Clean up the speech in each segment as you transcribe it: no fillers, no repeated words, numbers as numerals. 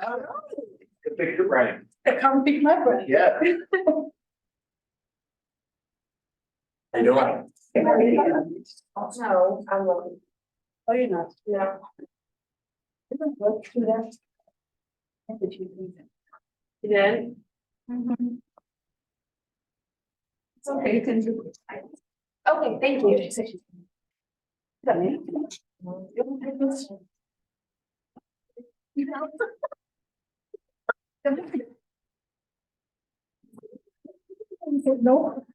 don't know. Pick your brain. Come pick my brain. Yeah. How you doing? No, I'm looking. Oh, you're not? No. You don't work through that. You did? Mm-hmm. It's okay, you can do it. Okay, thank you. No.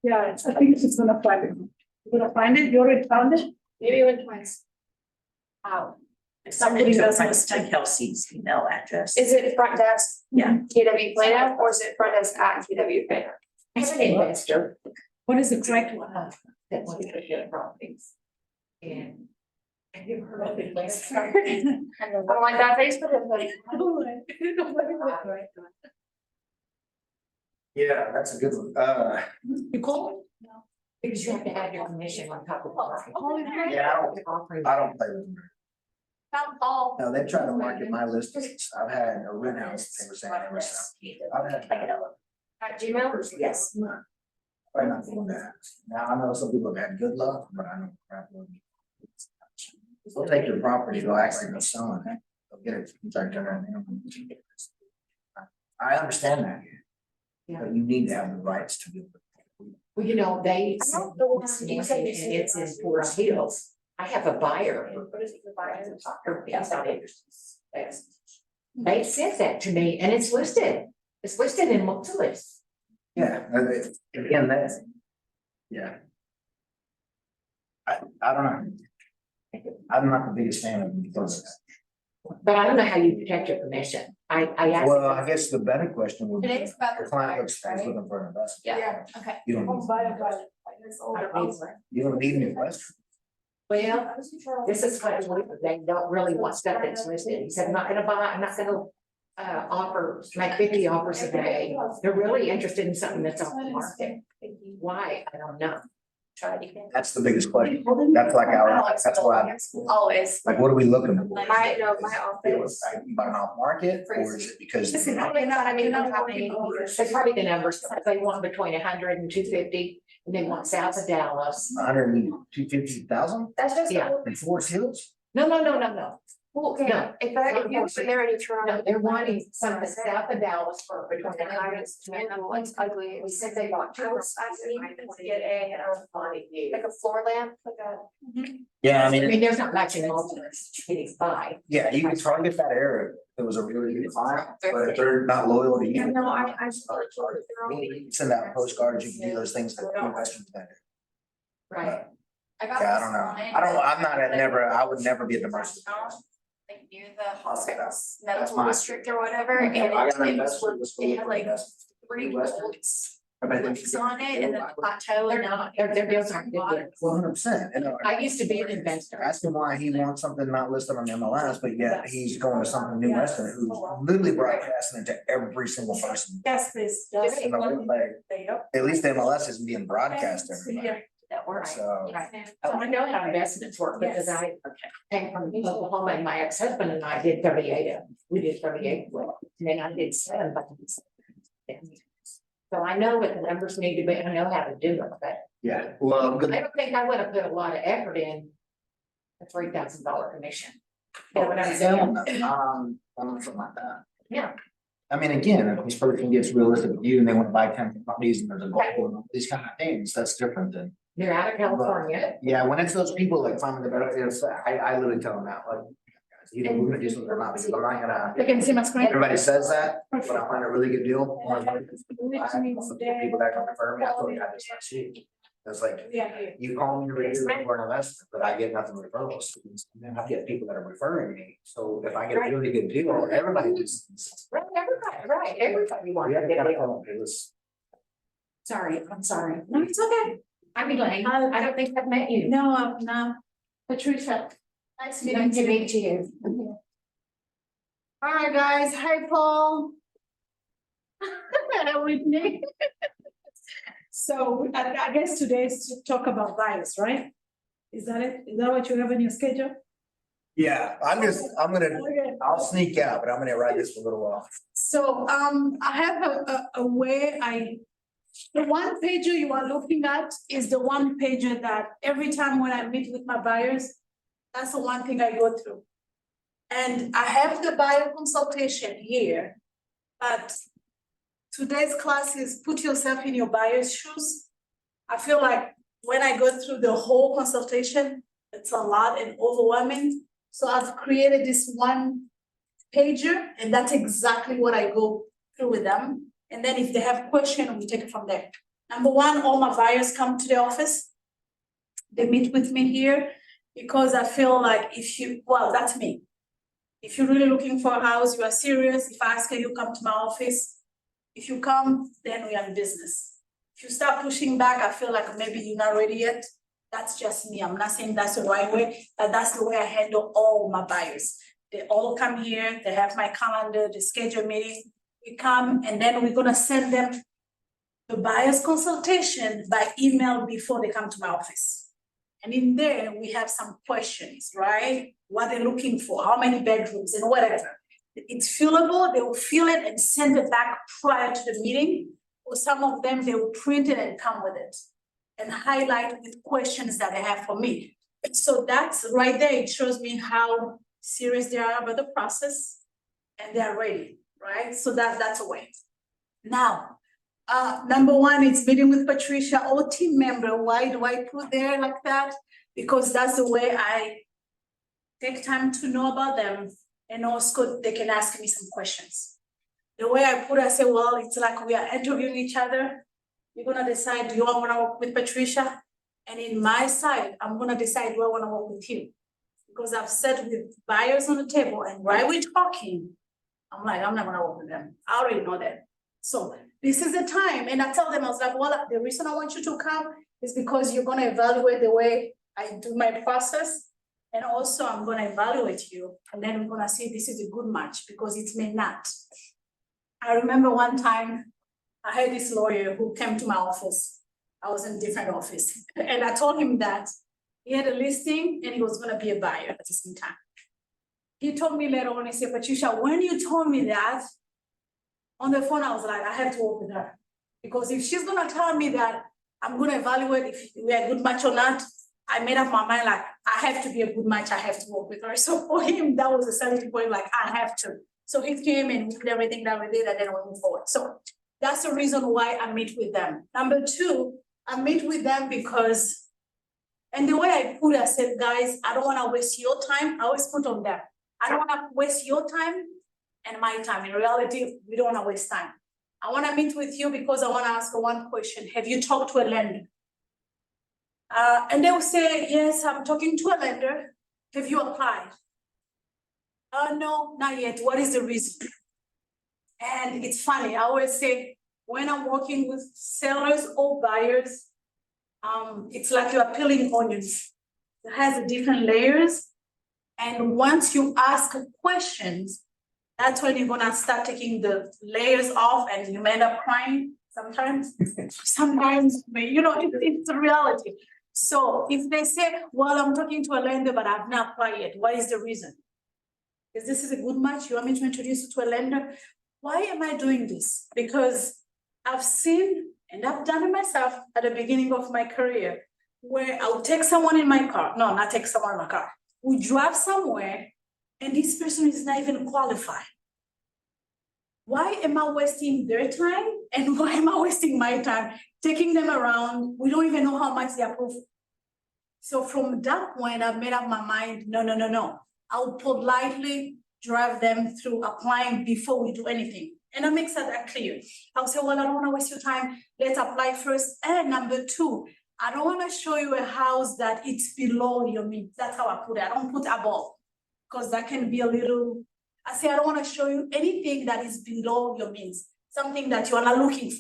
Yeah, I think she's gonna find it. You're gonna find it? You already found it? Maybe even twice. Wow. Somebody does like Kelsey's email address. Is it front desk? Yeah. KW Plano, or is it front desk at KW Plano? I have an investor What is the correct one? that wants to get properties. And have you heard of it? I'm like that Facebook is like. Yeah, that's a good one. You call? No. Because you have to add your commission on top of it. Yeah, I don't play with them. Found all. No, they try to market my listings. I've had a rent house, they were saying, I've had. At Gmail? Yes. Probably not doing that. Now, I know some people have had good luck, but I know crap. They'll take your property, they'll act like they're selling it. They'll get it. I understand that. But you need to have the rights to do it. Well, you know, they. I don't know what you said you said. It's in Forest Hills. I have a buyer. What is it, the buyer? Yes, not interested. They sent that to me and it's listed. It's listed in Multilis. Yeah, again, that's. Yeah. I don't know. I'm not the biggest fan of those. But I don't know how you protect your commission. I asked. Well, I guess the better question would be. It is about The the client buyers, looks right? looking for an investment. Yeah, okay. You don't need, you don't need an investment. Well, this is kind of weird. They don't really want stuff that's listed. He said, I'm not gonna buy, I'm not gonna offer like 50 offers a day. They're really interested in something that's off the market. Why? I don't know. That's the biggest question. That's like that's why, Always. like, what are we looking for? My office. You buy an off market, or is it because? Probably not, I mean, how many? That's probably the numbers. They want between 100 and 250, and they want south of Dallas. 150,000 That's just. Yeah. in Forest Hills? No. Well, okay, No. if you put there any turn No, on. they're wanting something south of Dallas for between And I 100 was, and the one's ugly. We said they bought two. I need to get a, like a floor lamp, like a. Yeah, I mean, there's not much in Multilis. It's by. Yeah, you can target that area. It was a really good client, but if they're not loyal to you. No, I. You can send out postcards, you can do those things that investors do. Right. Yeah, I don't know. I'm not I would never be at the mercy. Like near the hospital's That's medical mine. district or whatever, and I got an it investor. was, it had like 3 bolts. On it and then the plateau and now. Their deals aren't good. 100%. And I used to be an investor. ask him why he wants something not listed on MLS, but yet he's going to something new Western who's literally broadcasting it to every single person. Yes, please. In the whole thing. At least the MLS isn't being broadcast to everybody. That works. So, So I know how investments work because I came from Oklahoma and my ex-husband and I did 38 of them. We did 38. And then I did 7. So I know what the numbers need to be. I know how to do it, but yeah, well, I don't think I would have put a lot of effort in a $3,000 commission. You know what I'm saying? something like that. Yeah. I mean, again, if this person gets realistic with you and they want to buy 10 properties and there's a goal, these kind of things, that's different than. They're out of California. Yeah, when it's those people like finding the better, it's, I literally tell them that, like, guys, either we're gonna do something or not, because I'm not gonna. You can see my screen. Everybody says that, but I find a really good deal. People that come refer me, I told you I just not see. It's like, you call me every year for an investment, but I get nothing referrals. And then I get people that are referring me, so if I get a really good deal, everybody just. Right, everybody wants to get it. Sorry, I'm sorry. No, it's okay. I'm Elaine. I don't think I've met you. No, no. Patricia. Nice to meet you. All right, guys. Hi, Paul. With me. So I guess today is to talk about bias, right? Is that it? Is that what you have in your schedule? Yeah, I'm gonna, Okay. I'll sneak out, but I'm gonna write this for a little while. So, I have a way the one pager you are looking at is the one pager that every time when I meet with my buyers, that's the one thing I go through. And I have the buyer consultation here, but today's class is put yourself in your buyer's shoes. I feel like when I go through the whole consultation, it's a lot and overwhelming. So I've created this one pager, and that's exactly what I go through with them. And then if they have questions, we take it from there. Number one, all my buyers come to the office. They meet with me here because I feel like that's me. If you're really looking for a house, you are serious. If I ask you, come to my office. If you come, then we are in business. If you start pushing back, I feel like maybe you're not ready yet. That's just me. I'm not saying that's the right way, but that's the way I handle all my buyers. They all come here, they have my calendar, they schedule a meeting. We come and then we're gonna send them the buyer's consultation by email before they come to my office. And in there, we have some questions, right? What they're looking for, how many bedrooms and whatever. It's fillable, they will fill it and send it back prior to the meeting. Or some of them, they will print it and come with it and highlight with questions that they have for me. So that's right there, it shows me how serious they are about the process and they are ready, right? So that's a way. Now, number one, it's meeting with Patricia or team member. Why do I put there like that? Because that's the way I take time to know about them, and also they can ask me some questions. The way I put it, I say, well, it's like we are interviewing each other. You're gonna decide, do you want to work with Patricia? And in my side, I'm gonna decide, do I want to work with you? Because I've sat with buyers on the table, and while we're talking, I'm like, I'm not gonna work with them. I already know that. So this is the time. And I tell them, I was like, well, the reason I want you to come is because you're gonna evaluate the way I do my process. And also I'm gonna evaluate you. And then we're gonna see if this is a good match, because it may not. I remember one time I had this lawyer who came to my office. I was in a different office. And I told him that he had a listing and he was gonna be a buyer at the same time. He told me later on, he said, Patricia, when you told me that, on the phone, I was like, I have to work with her. Because if she's gonna tell me that I'm gonna evaluate if we're a good match or not, I made up my mind, like, I have to be a good match, I have to work with her. So for him, that was a selling point, like, I have to. So he came and did everything that we did, and then we move forward. So that's the reason why I meet with them. Number two, I meet with them because, and the way I put it, I said, guys, I don't wanna waste your time. I always put on them. I don't wanna waste your time and my time. In reality, we don't wanna waste time. I wanna meet with you because I wanna ask one question. Have you talked to a lender? And they will say, yes, I'm talking to a lender. Have you applied? No, not yet. What is the reason? And it's funny, I always say, when I'm working with sellers or buyers, it's like you're peeling onions. It has different layers. And once you ask questions, that's when you're gonna start taking the layers off, and you may end up crying sometimes. Sometimes, you know, it's a reality. So if they say, well, I'm talking to a lender, but I've not applied yet, what is the reason? Is this a good match? You want me to introduce you to a lender? Why am I doing this? Because I've seen, and I've done it myself at the beginning of my career, where I'll take someone in my car. No, not take someone in my car. We drive somewhere and this person is not even qualified. Why am I wasting their time? And why am I wasting my time? Taking them around, we don't even know how much they approve. So from that point, I've made up my mind, no. I'll politely drive them through applying before we do anything. And I make that clear. I'll say, well, I don't wanna waste your time. Let's apply first. And number two, I don't wanna show you a house that it's below your means. That's how I put it. I don't put above, because that can be a little, I say, I don't wanna show you anything that is below your means, something that you are not looking for.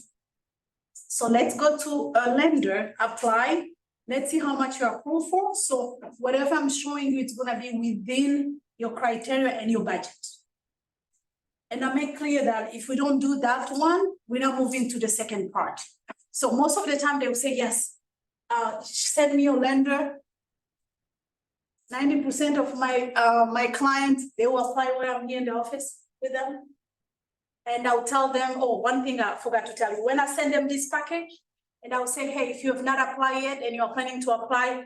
So let's go to a lender, apply. Let's see how much you're approved for. So whatever I'm showing you, it's gonna be within your criteria and your budget. And I make clear that if we don't do that one, we're not moving to the second part. So most of the time they will say, yes, send me your lender. 90% of my clients, they will apply when I'm here in the office with them. And I'll tell them, oh, one thing I forgot to tell you, when I send them this package, and I'll say, hey, if you have not applied yet and you're planning to apply,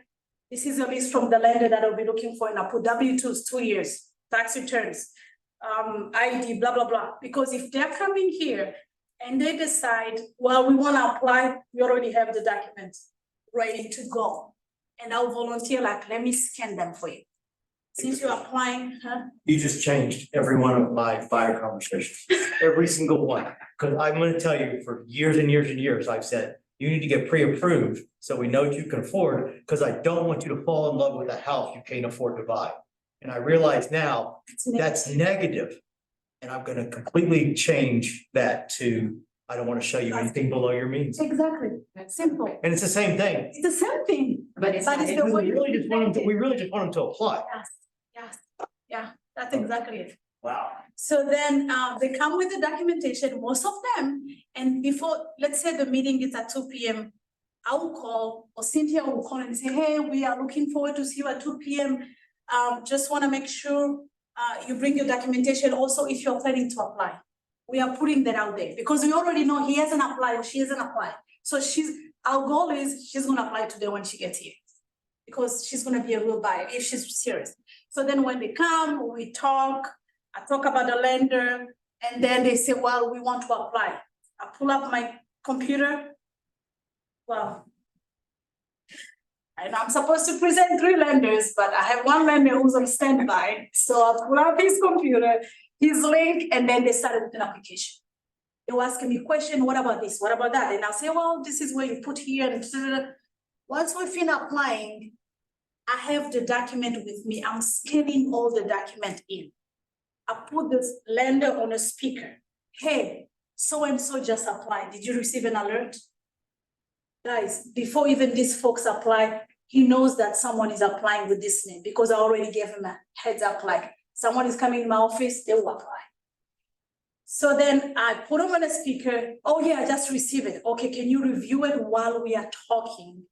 this is a list from the lender that I'll be looking for, and I'll put W-2s, 2 years, tax returns, ID, blah, blah, blah. Because if they're coming here and they decide, well, we want to apply, we already have the documents ready to go. And I'll volunteer, like, let me scan them for you. Since you're applying, huh? You just changed every one of my fire conversations, every single one. Because I'm gonna tell you, for years and years and years, I've said, you need to get pre-approved so we know what you can afford, because I don't want you to fall in love with a house you can't afford to buy. And I realize now that's negative. And I'm gonna completely change that to, I don't want to show you anything below your means. Exactly, simple. And it's the same thing. It's the same thing. But it's But not, it's the way We really just want them to, we really just want them to apply. Yes, yeah, that's exactly it. Wow. So then they come with the documentation, most of them, and before, let's say the meeting is at 2 p.m. I will call, or Cynthia will call and say, hey, we are looking forward to see you at 2 p.m. Just want to make sure you bring your documentation also if you're planning to apply. We are putting that out there because we already know he hasn't applied or she hasn't applied. So our goal is she's gonna apply today when she gets here, because she's gonna be a real buyer if she's serious. So then when they come, we talk, I talk about the lender, and then they say, well, we want to apply. I pull up my computer. Well, and I'm supposed to present 3 lenders, but I have 1 lender who's on standby. So I pull up his computer, his link, and then they started with an application. They were asking me a question, what about this? What about that? And I'll say, well, this is where you put here. And once we finish applying, I have the document with me. I'm scanning all the document in. I put this lender on a speaker. Hey, so-and-so just applied. Did you receive an alert? Guys, before even these folks apply, he knows that someone is applying with this name because I already gave him a heads up, like someone is coming in my office, they will apply. So then I put him on a speaker. Oh yeah, I just received it. Okay, can you review it while we are talking?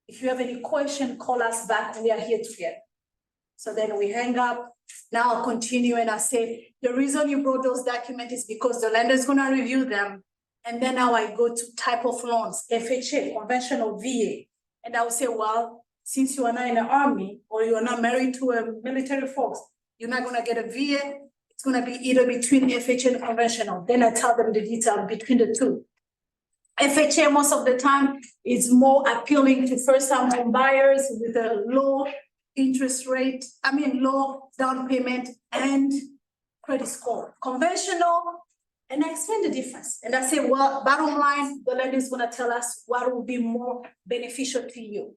If you have any question, call us back. We are here together. So then we hang up. Now I'll continue and I say, the reason you brought those documents is because the lender is gonna review them. And then now I go to type of loans, FHA, conventional VA. And I will say, well, since you are not in the army or you are not married to a military folks, you're not gonna get a VA. It's gonna be either between FHA and conventional. Then I tell them the detail between the two. FHA most of the time is more appealing to first-time home buyers with a low interest rate, low down payment and credit score. Conventional, and I explain the difference. And I say, well, bottom line, the lender is gonna tell us what will be more beneficial to you.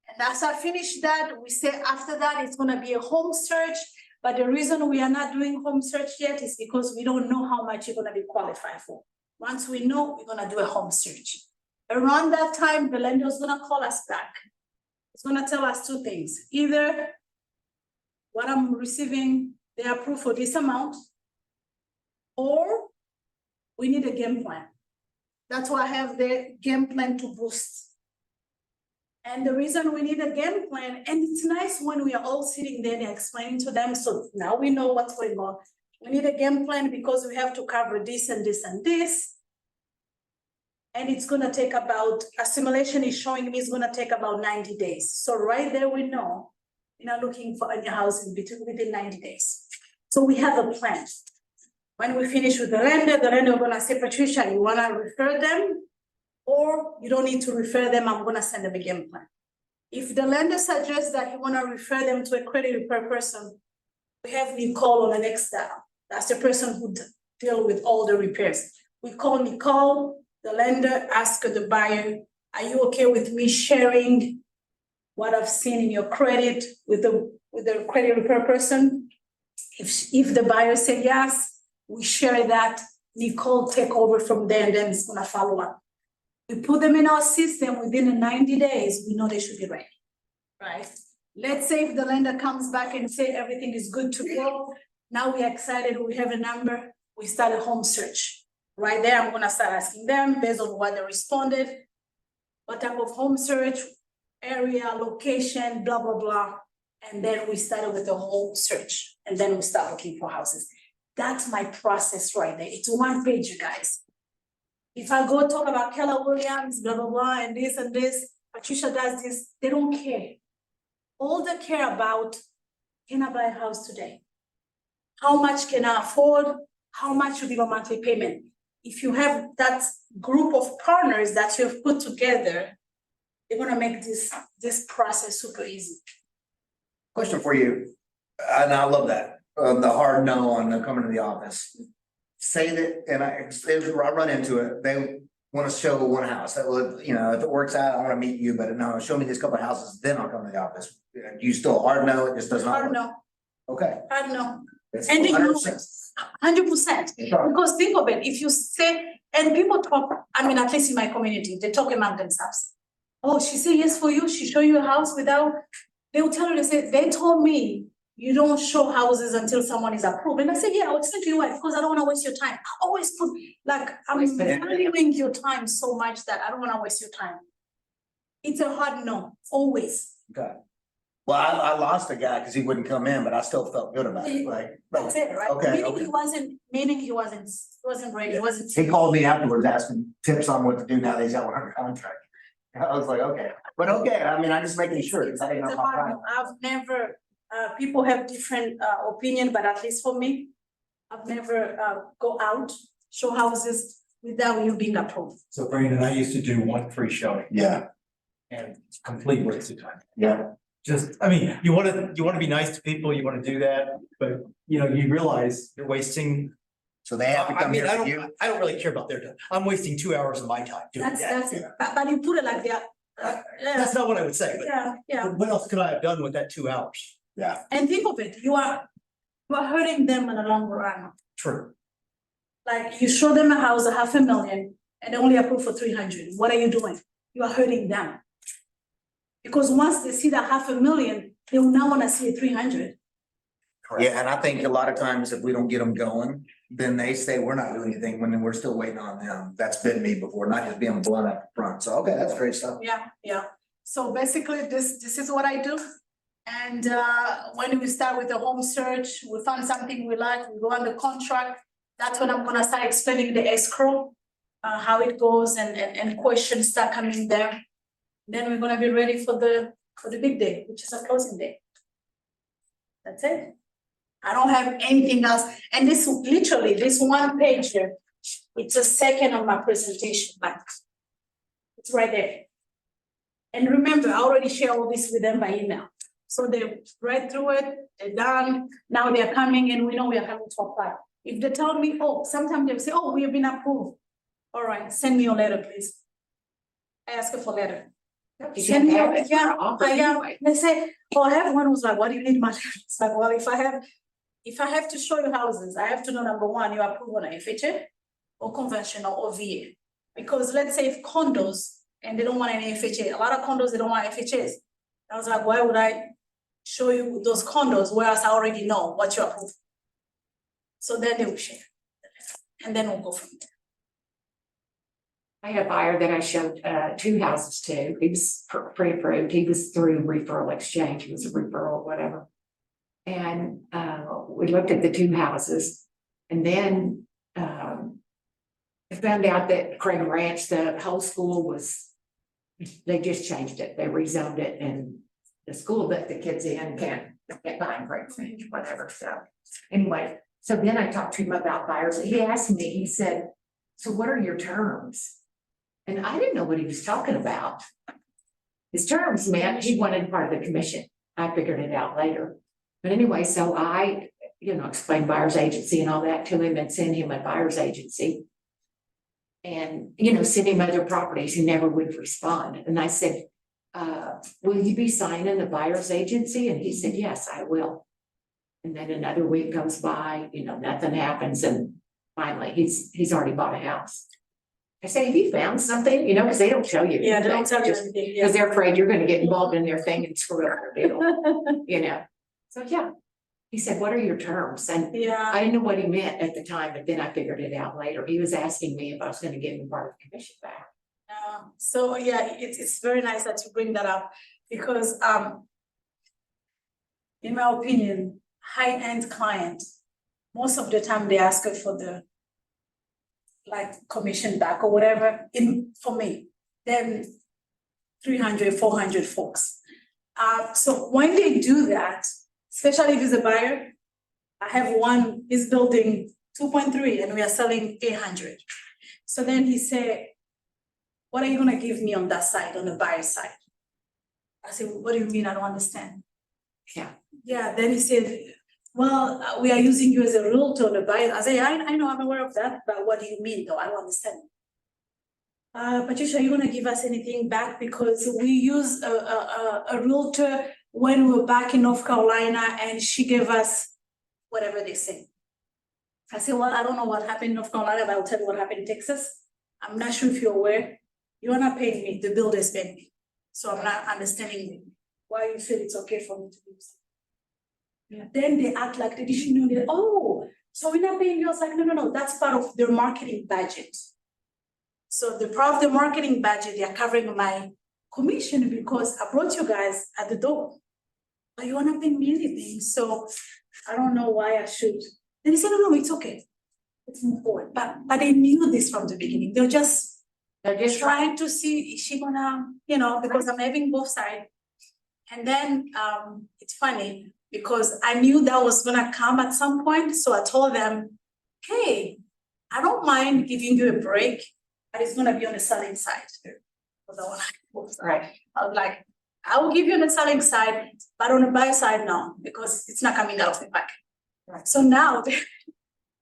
And as I finish that, we say after that, it's gonna be a home search. But the reason we are not doing home search yet is because we don't know how much you're gonna be qualified for. Once we know, we're gonna do a home search. Around that time, the lender is gonna call us back. It's gonna tell us 2 things. Either what I'm receiving, they approve for this amount, or we need a game plan. That's why I have the game plan to boost. And the reason we need a game plan, and it's nice when we are all sitting there and explaining to them, so now we know what's going on. We need a game plan because we have to cover this and this and this. And it's gonna take about, assimilation is showing me it's gonna take about 90 days. So right there we know, you're not looking for any housing within 90 days. So we have a plan. When we finish with the lender will gonna say, Patricia, you wanna refer them? Or you don't need to refer them, I'm gonna send them a game plan. If the lender suggests that you wanna refer them to a credit repair person, we have Nicole on the next step. That's the person who deal with all the repairs. We call Nicole, the lender, ask the buyer, are you okay with me sharing what I've seen in your credit with the credit repair person? If the buyer say yes, we share that. Nicole take over from there and then it's gonna follow up. We put them in our system within the 90 days, we know they should be ready, right? Let's say if the lender comes back and say everything is good to go, now we're excited, we have a number, we start a home search. Right there, I'm gonna start asking them based on what they responded. What type of home search, area, location, blah, blah, blah. And then we started with the whole search, and then we start looking for houses. That's my process right there. It's one page, you guys. If I go talk about Keller Williams, blah, blah, blah, and this, Patricia does this, they don't care. All they care about, can I buy a house today? How much can I afford? How much should be my monthly payment? If you have that group of partners that you've put together, they're gonna make this process super easy. Question for you, and I love that, the hard no on the coming to the office. Say that, and I run into it, they wanna show one house, that would, you know, if it works out, I wanna meet you, but no, show me these couple of houses, then I'll come to the office. You still hard no, it just does not Hard work? no, Okay. hard no. That's And you know, 100%. 100%, because think of it, if you say, and people talk, I mean, at least in my community, they talk among themselves. Oh, she said yes for you, she show you a house without, they will tell you, they say, they told me you don't show houses until someone is approved. And I said, yeah, I'll explain to you why, because I don't wanna waste your time. I always put, like, I'm Always put it- valuing your time so much that I don't wanna waste your time. It's a hard no, always. Okay. Well, I lost a guy because he wouldn't come in, but I still felt good about it, like. That's it, right? Okay, Meaning okay. he wasn't ready, he wasn't. He called me afterwards asking tips on what to do now that he's out under contract. I was like, okay, but okay, I mean, I'm just making sure, because I didn't know It's a my hard problem. one. I've never, people have different opinion, but at least for me, I've never go out, show houses without you being approved. So Brandon, I used to do one free showing Yeah, and it's complete waste of time. yeah, Just, I mean, you wanna be nice to people, you wanna do that, but you know, you realize you're wasting. so they have to I come mean, here I for you. don't, I don't really care about their time. I'm wasting 2 hours of my time doing that. That's it, but you put it like that, yeah, That's not what I would say, but yeah. what else could I have done with that 2 hours? Yeah, And think of it, you are hurting them in the long run. True. Like you show them a house, a 500,000, and they only approve for 300. What are you doing? You are hurting them. Because once they see that 500,000, they will now wanna see a 300. yeah, and I think a lot of times if we don't get them going, then they say we're not doing anything when we're still waiting on them. That's been me before, not just being blunt up front. So, okay, that's great stuff. Yeah. So basically, this is what I do. And when we start with the home search, we find something we like, we go on the contract. That's when I'm gonna start explaining the escrow, how it goes and questions start coming there. Then we're gonna be ready for the big day, which is a closing day. That's it. I don't have anything else. And this literally, this one page here, it's a second of my presentation, but it's right there. And remember, I already shared all this with them by email. So they read through it, they're done, now they're coming and we know we are coming to apply. If they tell me, oh, sometimes they'll say, oh, we have been approved. All right, send me your letter, please. I ask for letter. Send me your, yeah, they say, oh, I have one who's like, what do you need my letter? It's like, well, if I have to show you houses, I have to know, number one, you approve on a FHA or conventional or VA. Because let's say if condos and they don't want an FHA, a lot of condos, they don't want FHAs. I was like, why would I show you those condos, whereas I already know what you approve? So then they will share. And then we'll go from there. I had a buyer that I showed 2 houses to. He was pre-approved. He was through referral exchange. He was a referral, whatever. And we looked at the 2 houses and then I found out that Craig Ranch, the whole school was, they just changed it. They rezoned it and the school that the kids in can't buy in Craig Ranch, whatever. So anyway, so then I talked to him about buyers. He asked me, he said, so what are your terms? And I didn't know what he was talking about. His terms meant he wanted part of the commission. I figured it out later. But anyway, so I, explained buyer's agency and all that to him and sent him a buyer's agency. And, sent him other properties. He never would respond. And I said, will you be signing the buyer's agency? And he said, yes, I will. And then another week goes by, nothing happens. And finally, he's already bought a house. I say, have you found something? Because they don't tell you. Yeah, they don't tell you anything. Because they're afraid you're gonna get involved in their thing and screw up their deal, So, yeah. He said, what are your terms? And Yeah, I didn't know what he meant at the time, but then I figured it out later. He was asking me if I was gonna give him part of the commission back. so yeah, it's very nice that you bring that up because, in my opinion, high-end client, most of the time they ask her for the like commission back or whatever, for me, then 300, 400 folks. So when they do that, especially if it's a buyer, I have one, he's building 2.3 and we are selling 800. So then he said, what are you gonna give me on that side, on the buyer side? I said, what do you mean? I don't understand. Yeah. Yeah, then he said, well, we are using you as a realtor on the buyer. I said, I know, I'm aware of that, but what do you mean though? I don't understand. Patricia, are you gonna give us anything back? Because we use a realtor when we were back in North Carolina and she gave us whatever they say. I said, well, I don't know what happened in North Carolina, but I'll tell you what happened in Texas. I'm not sure if you're aware. You're not paying me, the builder's paying me. So I'm not understanding why you feel it's okay for me to do so. Yeah. Then they act like they didn't know that, oh, so we're not paying you. I was like, no, that's part of their marketing budget. So the part of the marketing budget, they are covering my commission because I brought you guys at the door. But you are not paying me anything. So I don't know why I should. And he said, no, it's okay. Let's move forward. But they knew this from the beginning. They're just trying to see, is she gonna, because I'm having both sides. And then it's funny because I knew that was gonna come at some point. So I told them, hey, I don't mind giving you a break, but it's gonna be on the selling side. Because I want to, Right. I was like, I will give you on the selling side, but on the buy side, no, because it's not coming out of the back. Right. So now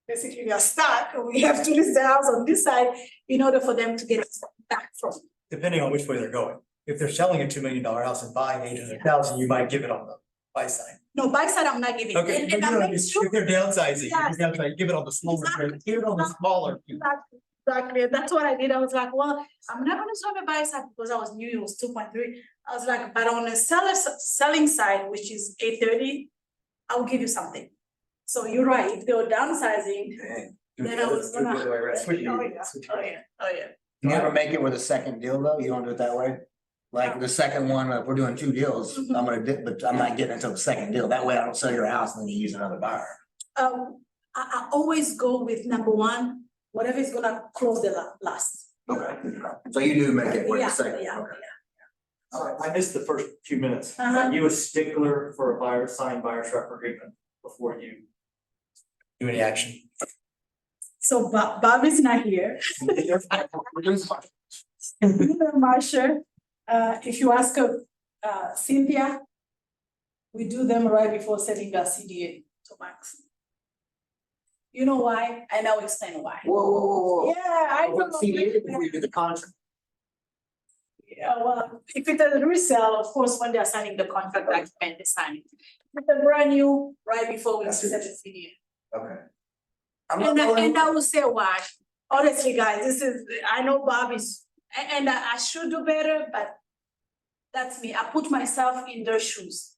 basically we are stuck. We have to list the house on this side in order for them to get it back from. Depending on which way they're going. If they're selling a $2 million house and buying 800,000, you might give it on the buy side. No, buy side, I'm not giving. Okay, And I make if sure. they're downsizing, Yes. give it on the smaller, Exactly. give it on the smaller. Exactly, that's what I did. I was like, well, I'm not gonna sell the buy side because I was new, it was 2.3. I was like, but on the selling side, which is 830, I will give you something. So you're right, if they were downsizing, then I was gonna. Oh, yeah. You ever make it with a second deal though? You don't do it that way? Like the second one, if we're doing 2 deals, I'm gonna but I'm not getting into the second deal. That way I don't sell your house and then you use another buyer. I always go with number one, whatever is gonna close the last. Okay. So you do make it with Yeah, the second, yeah, okay. I missed the first few minutes. Uh-huh. Are you a stickler for a signed buyer's rep agreement before you do any action? So Bob is not here. Marsha, if you ask Cynthia, we do them right before sending our CDA to Max. You know why? And I'll explain why. Whoa. Yeah, I know. CDA before you do the contract. Yeah, well, if it's a resale, of course, when they're signing the contract, document, they sign it. If it's a brand new, right before we send the CDA. Okay. And I will say why. Honestly, guys, I know Bob is, and I should do better, but that's me. I put myself in their shoes.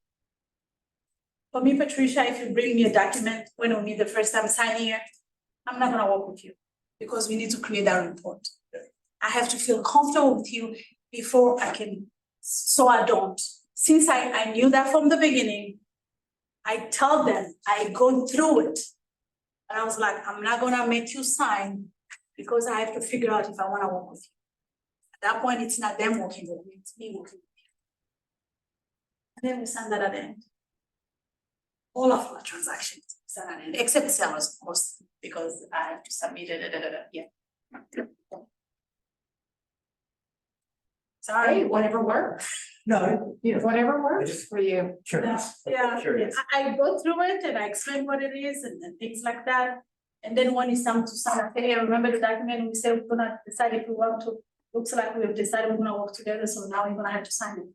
For me, Patricia, if you bring me a document when we meet the first time signing it, I'm not gonna work with you because we need to create that report. I have to feel comfortable with you before I can, so I don't. Since I knew that from the beginning, I tell them, I go through it. And I was like, I'm not gonna make you sign because I have to figure out if I wanna work with you. At that point, it's not them working with me, it's me working with you. And then we signed that at the end. All of our transactions, signed at the end, except sellers, of course, because I have to submit it, yeah. Sorry. Hey, whatever works. No, Whatever works for you. curious. Yeah, Curious. I go through it and I explain what it is and things like that. And then when it's time to sign, I say, hey, remember the document, we said we're gonna decide if we want to, looks like we've decided we're gonna work together, so now you're gonna have to sign it.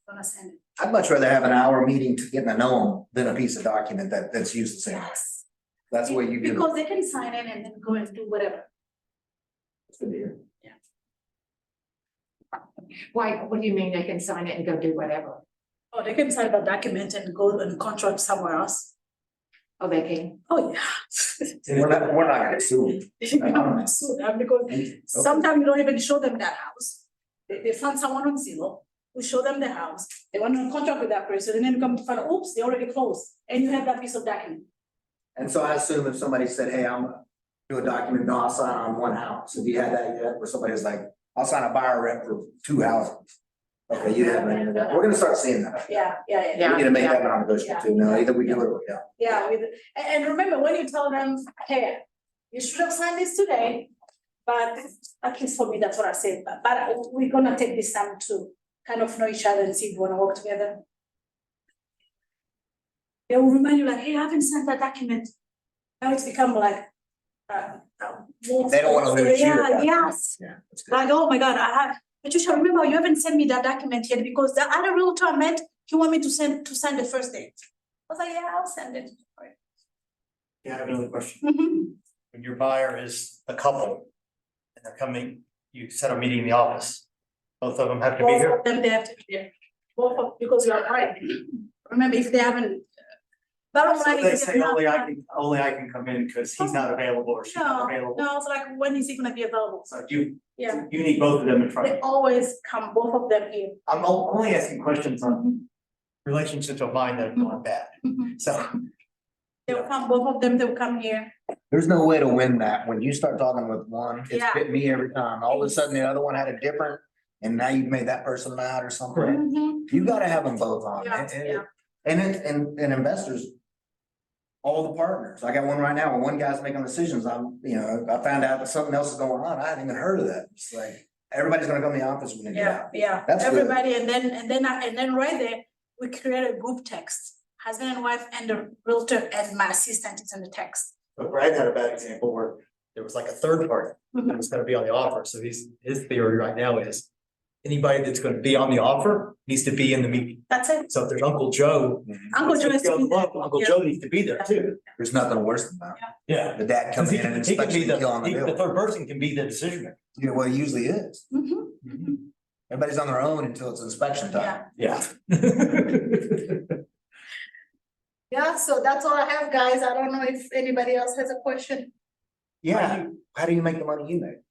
Gonna send it. I'd much rather have an hour meeting to get to know them than a piece of document that's used the same way. Yes. That's the way you do it. Because they can sign it and then go and do whatever. That's good to hear. Why, what do you mean they can sign it and go do whatever? Oh, they can sign the document and go and contract somewhere else. Oh, they came. Oh, yeah. We're not gonna sue. I'm gonna sue them because sometimes you don't even show them that house. They find someone on Zillow, we show them the house, they want to contract with that person, and then you come to find, oops, they already closed, and you have that piece of document. And so I assume if somebody said, hey, I'm gonna do a document, no, I'll sign on one house, have you had that yet, where somebody's like, I'll sign a buyer rep for 2 houses? Okay, you haven't any of that, we're gonna start seeing that. Yeah. We need to make that non-negotiable too, no, either we do it or we don't. Yeah, and remember, when you tell them, hey, you should have signed this today, but at least for me, that's what I said, but we're gonna take this time to kind of know each other and see if we wanna work together. They will remind you like, hey, I haven't signed that document. Now it's become like, They don't wanna lose you. Yeah, yes, Yeah, that's good. like, oh my God, Patricia, remember, you haven't sent me that document yet because the other realtor meant he want me to sign the first date. I was like, yeah, I'll send it. Yeah, I have another question. Mhm. When your buyer is a couple and they're coming, you set a meeting in the office. Both of them have to be Both here. of them, they have to be there. Both of, because you are right. Remember, if they haven't. Bottom line They is say they're not- only I can come in because he's not available or she's not available. No, it's like, when is he gonna be available? So you Yeah, need both of them in front of they you. always come, both of them in. I'm only asking questions on relationships of mine that have gone bad. Mhm. So They'll come, both of them, they'll come here. There's no way to win that, when you start talking with one, it's Yeah. bit me every time, all of a sudden the other one had a different. And now you've made that person mad or something, Mhm. you gotta have them both on, Yeah, yeah. and investors. All the partners, I got one right now, when one guy's making decisions, I found out that something else is going on, I hadn't even heard of that, it's like, everybody's gonna come to the office when they do that. Yeah, That's good. everybody, and then right there, we create a group text, husband and wife and the realtor and my assistant is in the text. but Brad had a bad example where there was like a third party that was gonna be on the offer. So his theory right now is anybody that's gonna be on the offer needs to be in the meeting. That's it. So if there's Uncle Joe. Uncle Joe is to be there. Uncle Joe needs to be there too. There's nothing worse than that, Yeah. the dad Cause coming in and he can be inspection killing the the deal, third person can be the decision maker. you know, well, it usually is, Mhm. everybody's on their own until it's inspection time. Yeah, Yeah. yeah, so that's all I have, guys, I don't know if anybody else has a question. Yeah, how do you make the money you make?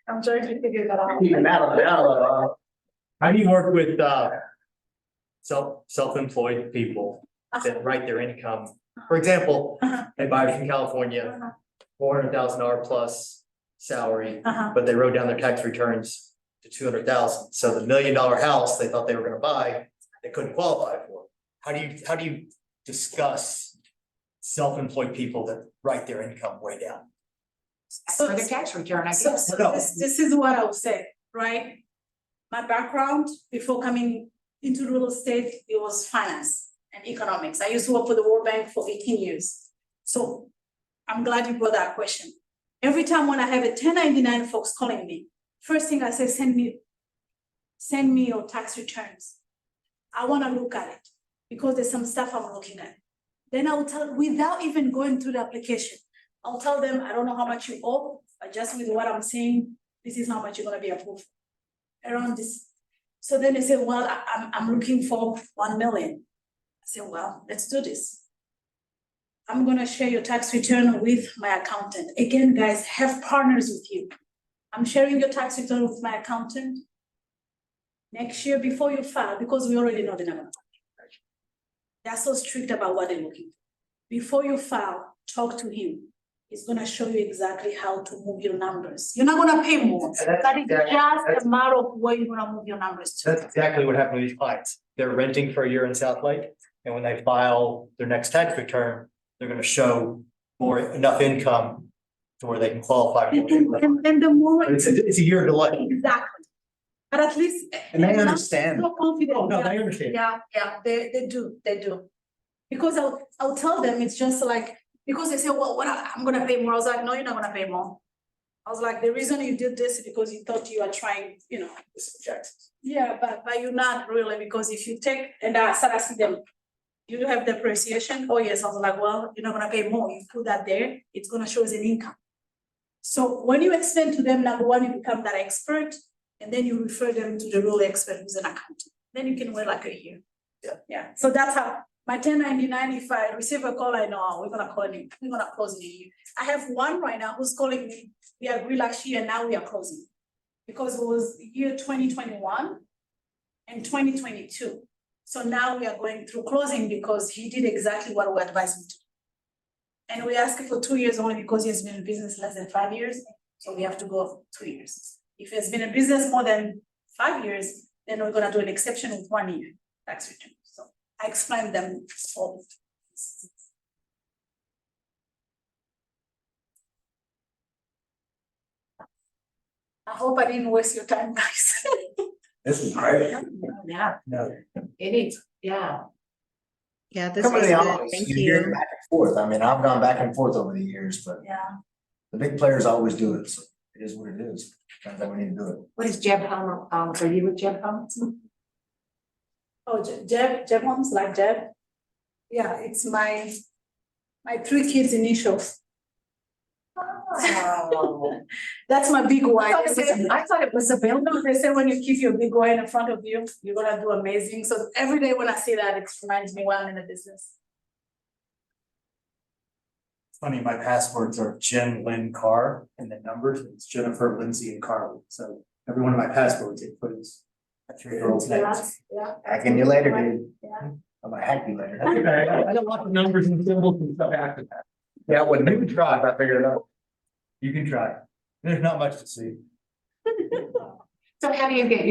I'm trying to figure that out. Even that on the down. How do you work with self-employed people that write their income? For example, they buy from California, $400,000 plus salary, but they wrote down their tax returns to 200,000. So the $1 million house they thought they were gonna buy, they couldn't qualify for. How do you discuss self-employed people that write their income way down? For the tax return, I So guess. this is what I would say, right? My background before coming into real estate, it was finance and economics. I used to work for the World Bank for 18 years. So I'm glad you brought that question. Every time when I have a 1099 folks calling me, first thing I say, send me your tax returns. I wanna look at it because there's some stuff I'm looking at. Then I will tell, without even going through the application, I'll tell them, I don't know how much you owe, but just with what I'm saying, this is how much you're gonna be approved. Around this. So then they say, well, I'm looking for 1 million. I say, well, let's do this. I'm gonna share your tax return with my accountant. Again, guys, have partners with you. I'm sharing your tax return with my accountant. Next year before you file, because we already know the number. They're so strict about what they're looking for. Before you file, talk to him. He's gonna show you exactly how to move your numbers. You're not gonna pay more, but it's just a matter of where you're gonna move your numbers to. That's exactly what happened with these clients. They're renting for a year in South Lake, and when they file their next tax return, they're gonna show enough income to where they can qualify. for it. And the more. But it's a year delay. Exactly. But at least. And they I'm understand. So confident. Oh, no, yeah. they understand. Yeah, they do. Because I'll tell them, it's just like, because they say, well, I'm gonna pay more, I was like, no, you're not gonna pay more. I was like, the reason you did this is because you thought you were trying, yeah, but you're not really, because if you take, and I started asking them, you do have depreciation, oh yes, I was like, well, you're not gonna pay more, you put that there, it's gonna show as an income. So when you explain to them, number one, you become that expert, and then you refer them to the real expert who's an accountant, then you can wait like a year. Yeah, so that's how My 1099, if I receive a call, I know we're gonna call him, we're gonna close it. I have one right now who's calling me, we agreed last year, and now we are closing. Because it was year 2021 and 2022. So now we are going through closing because he did exactly what we advised him to. And we asked him for 2 years only because he has been in business less than 5 years, so we have to go for 2 years. If he has been in business more than 5 years, then we're gonna do an exception with 1 year tax return. So I explained them all. I hope I didn't waste your time, guys. This is great. Yeah, No. it is, yeah. Yeah, this Come to was the good. office, Thank you hear you. back and forth. I mean, I've gone back and forth over the years, but Yeah. the big players always do it, so it is what it is. Sounds like we need to do it. What is Jeb Homer, are you with Jeb Homer? Oh, Jeb Holmes, like Jeb? Yeah, it's my 3 kids' initials. Oh. That's my big Y. I thought it was a building. They say when you keep your big Y in front of you, you're gonna do amazing. So every day when I see that, it reminds me why I'm in the business. Funny, my passwords are Jen Lynn Carr and the numbers, it's Jennifer, Lindsay and Carly, so every one of my passwords includes a 3-year-old's name. Yeah. Hacking you later, dude. Yeah. I'm gonna hack you later. I don't want the numbers and symbols and stuff after that. Yeah, well, you can try, try. I figured it out. You can try. There's not much to see. So how do you get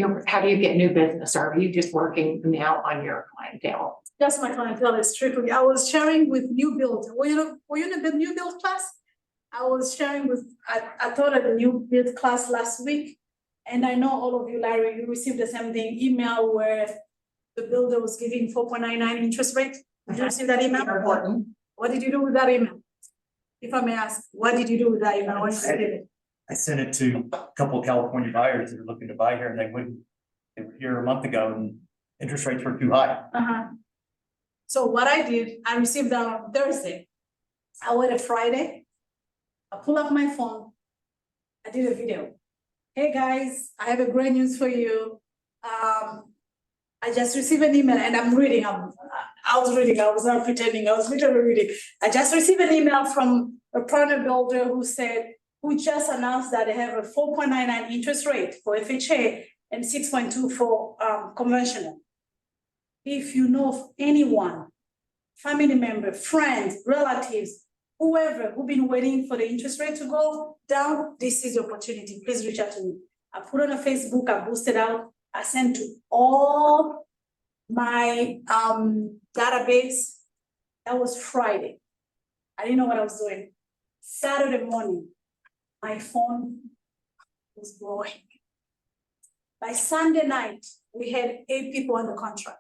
new business? Or are you just working now on your clientele? That's my clientele is strictly, I was sharing with new build. Were you in the new build class? I was sharing with, I taught at the new build class last week. And I know all of you, Larry, you received the same thing, email where the builder was giving 4.99 interest rate. Did you receive that email? Important. What did you do with that email? If I may ask, what did you do with that email? When you did it? I sent it to a couple of California buyers that are looking to buy here and they wouldn't. They were here a month ago and interest rates were too high. So what I did, I received that on Thursday. I waited Friday. I pull up my phone. I did a video. Hey guys, I have a great news for you. I just received an email and I'm reading. I was reading, I was not pretending, I was literally reading. I just received an email from a partner builder who just announced that they have a 4.99 interest rate for FHA and 6.2 for conventional. If you know of anyone, family member, friends, relatives, whoever who've been waiting for the interest rate to go down, this is your opportunity. Please reach out to me. I put on a Facebook, I boosted out, I sent to all my database. That was Friday. I didn't know what I was doing. Saturday morning, my phone was blowing. By Sunday night, we had 8 people on the contract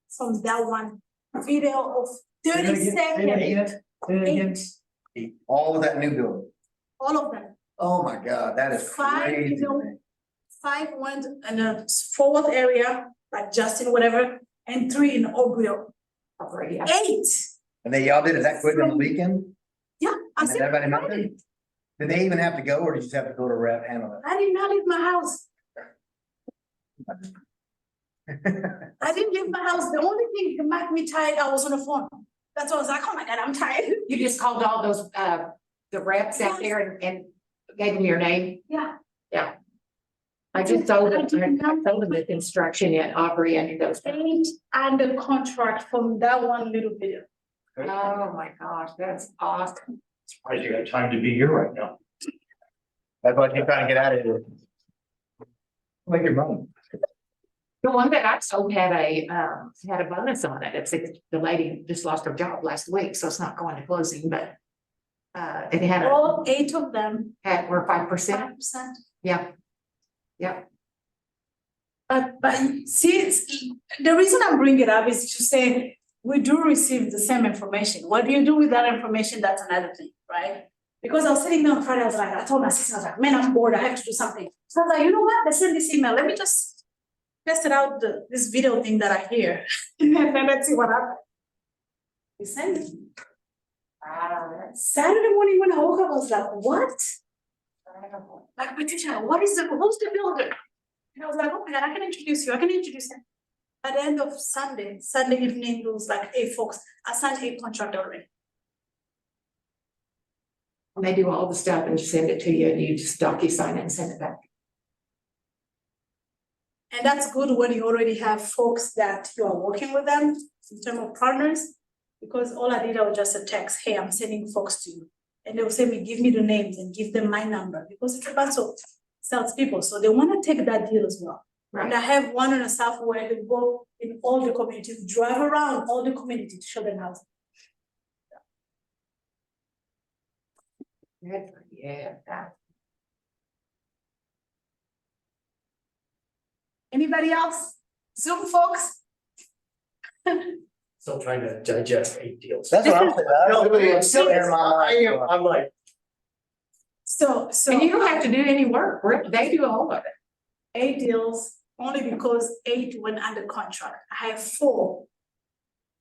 from that one video of 30 seconds. All of that new building. All of them. Oh my God, that is 5 crazy. people, 5 went in a forward area, like Justin, whatever, and 3 in Oakville. Already. 8. And they y'all did it that quick on the weekend? Yeah, I And said, everybody met Friday. them? Did they even have to go or did you just have to go to rep handle I did not leave my house. it? I didn't leave my house. The only thing that made me tired, I was on the phone. That's why I was like, oh my God, I'm tired. You just called all those, the reps out there and gave them your name? Yeah. Yeah. I just told them the construction at Aubrey and those. 8 under contract from that one little video. Oh my gosh, that's awesome. Surprised you got time to be here right now. That's what you're trying to get out of here. Make your money. The one that I sold had a bonus on it. It's the lady just lost her job last week, so it's not going to closing, but it had All 8 of them, were 5%. 5%. Yeah. Yeah. But see, the reason I'm bringing it up is to say, we do receive the same information. What do you do with that information? That's another thing, right? Because I was sitting there on Friday, I told my sister, I was like, man, I'm bored, I have to do something. So I was like, you know what, let's send this email, let me just test it out, this video thing that I hear. And then let's see what happens. We sent it. Saturday morning when I woke up, I was like, what? Like, Patricia, who's the builder? And I was like, oh my God, I can introduce you, I can introduce him. At the end of Sunday evening, it was like, hey folks, I signed a contract already. And they do all the stuff and send it to you, and you just DocuSign it and send it back. And that's good when you already have folks that you are working with them in terms of partners. Because all I did was just a text, hey, I'm sending folks to you. And they will say, give me the names and give them my number, because it's a bunch of salespeople, so they want to take that deal as well. Right. And I have one in the south where they go in all the communities, drive around all the communities to show them housing. Yeah. Anybody else? Zoom folks? Still trying to digest 8 deals. That's what I'm saying. No, I'm still in my mind. I'm like, So And you don't have to do any work, they do all of it. 8 deals, only because 8 went under contract. I have 4.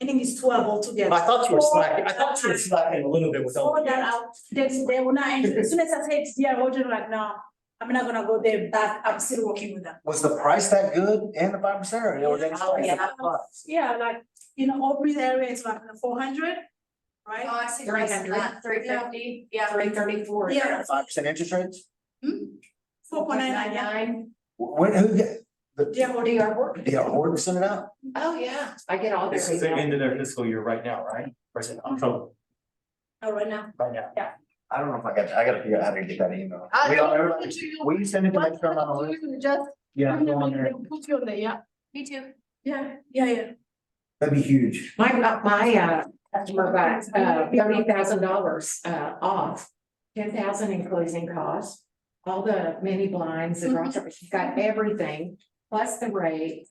I think it's 12 altogether. I thought you were slacking a little bit with all. 4 that out, they will not enter. As soon as I say it's the original, like, no, I'm not gonna go there back. I'm still working with them. Was the price that good and the 5% or was it? Oh, yeah. Yeah, like, Aubrey's area is like 400, right? Oh, I see. 300. 350, yeah. 334. Yeah. 5% interest rates? 4.99, yeah. When, who get, Yeah, or DR work. the Horton send it out? Oh, yeah, I get all their This is the emails. end of their fiscal year right now, right? Or is it October oh, right now. right now? I don't know if I gotta figure out how to get that email. I We all, don't everybody, want you- will you send it to What make sure I'm on the list? you just Yeah, go on there. they'll put you on there, yeah. Me too. Yeah. That'd be huge. My customer got $30,000 off, 10,000 in closing costs, all the mini blinds, the garage, she got everything, plus the rate.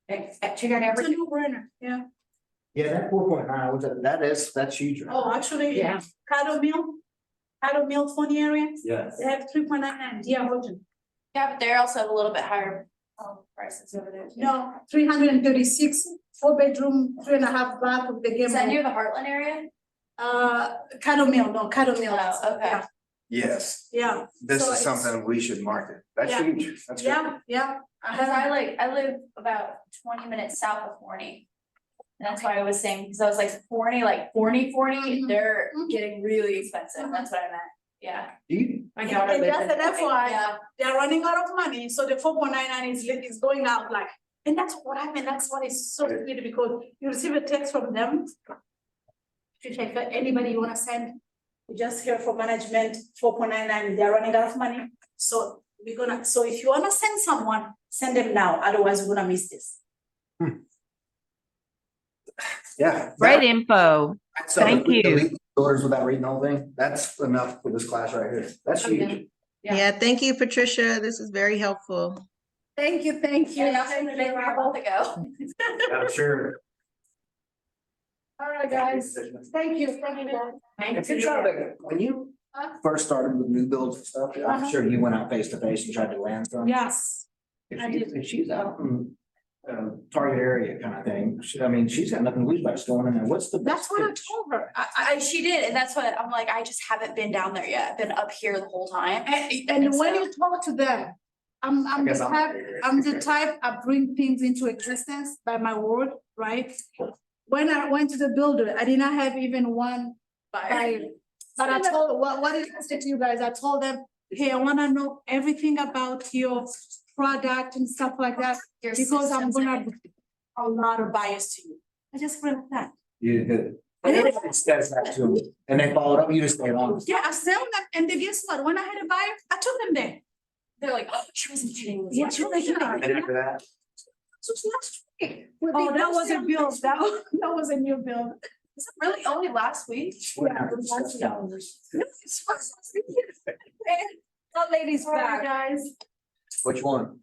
She got It's a everything. no-brainer, yeah. Yeah, that 4.9, that's huge. right? Oh, actually, Yeah. Caddo Mill, Funny area, Yes. they have 3.99, yeah, Horton. Yeah, but they're also a little bit higher prices over there. too. No, 336, 4-bedroom, 3.5 bath with the game. Is that near the Heartland area? Caddo Mill, no, Caddo Mill. Oh, okay. Yeah, Yes, Yeah, this So is it's- something we should market. That's Yeah. huge. That's good. yeah. I Cause have, I live about 20 minutes south of Forney. And that's why I was saying, cause I was like Forney, Mhm. they're Mhm. getting really expensive, Mhm. that's what I meant, yeah. My and daughter lives just in. an FYI, Yeah. they're running out of money, so the 4.99 is going out like, and that's what I mean, that's what is so sweet, because you receive a text from them. If you check anybody you wanna send, you just hear from management, 4.99, they're running out of money, so so if you wanna send someone, send them now, otherwise we're gonna miss this. Yeah. Great info. So Thank the you. lead Orders without reading the whole thing, that's enough for this class right here. That's Oh, yeah. huge. Yeah. Yeah, thank you, Patricia. This is very helpful. Thank you. Yeah, y'all should have made me a month ago. I'm sure. All right, guys, thank you. Thank If you try to, when you first started with new builds and stuff, I'm sure you went out face to face and tried to land some. Yes, I did. If she's out in target area kind of thing, I mean, she's got nothing to lose by just going in there. What's the? that's best what I pitch? told her. She did, and that's what I'm like, I just haven't been down there yet, I've been up here the whole time. And when you talk to them, I'm the guess I'm- type, I bring things into existence by my word, right? When I went to the builder, I did not have even one buyer. But I told, what did I say to you guys? I told them, hey, I wanna know everything about your product and stuff like that, Your because I'm systems. gonna bring a lot of buyers to you. I just went like that. You did. I did. It says that to them, and they followed up, you just stayed on. Yeah, I sell them, and then guess what? When I had a buyer, I took them there. They're like, oh, she wasn't kidding. Yeah, she wasn't kidding. And after that, So last week. Oh, that was a bill, that was a new bill. Is it really only last week? Yeah, it was last week. That lady's Sorry, back. guys. which one?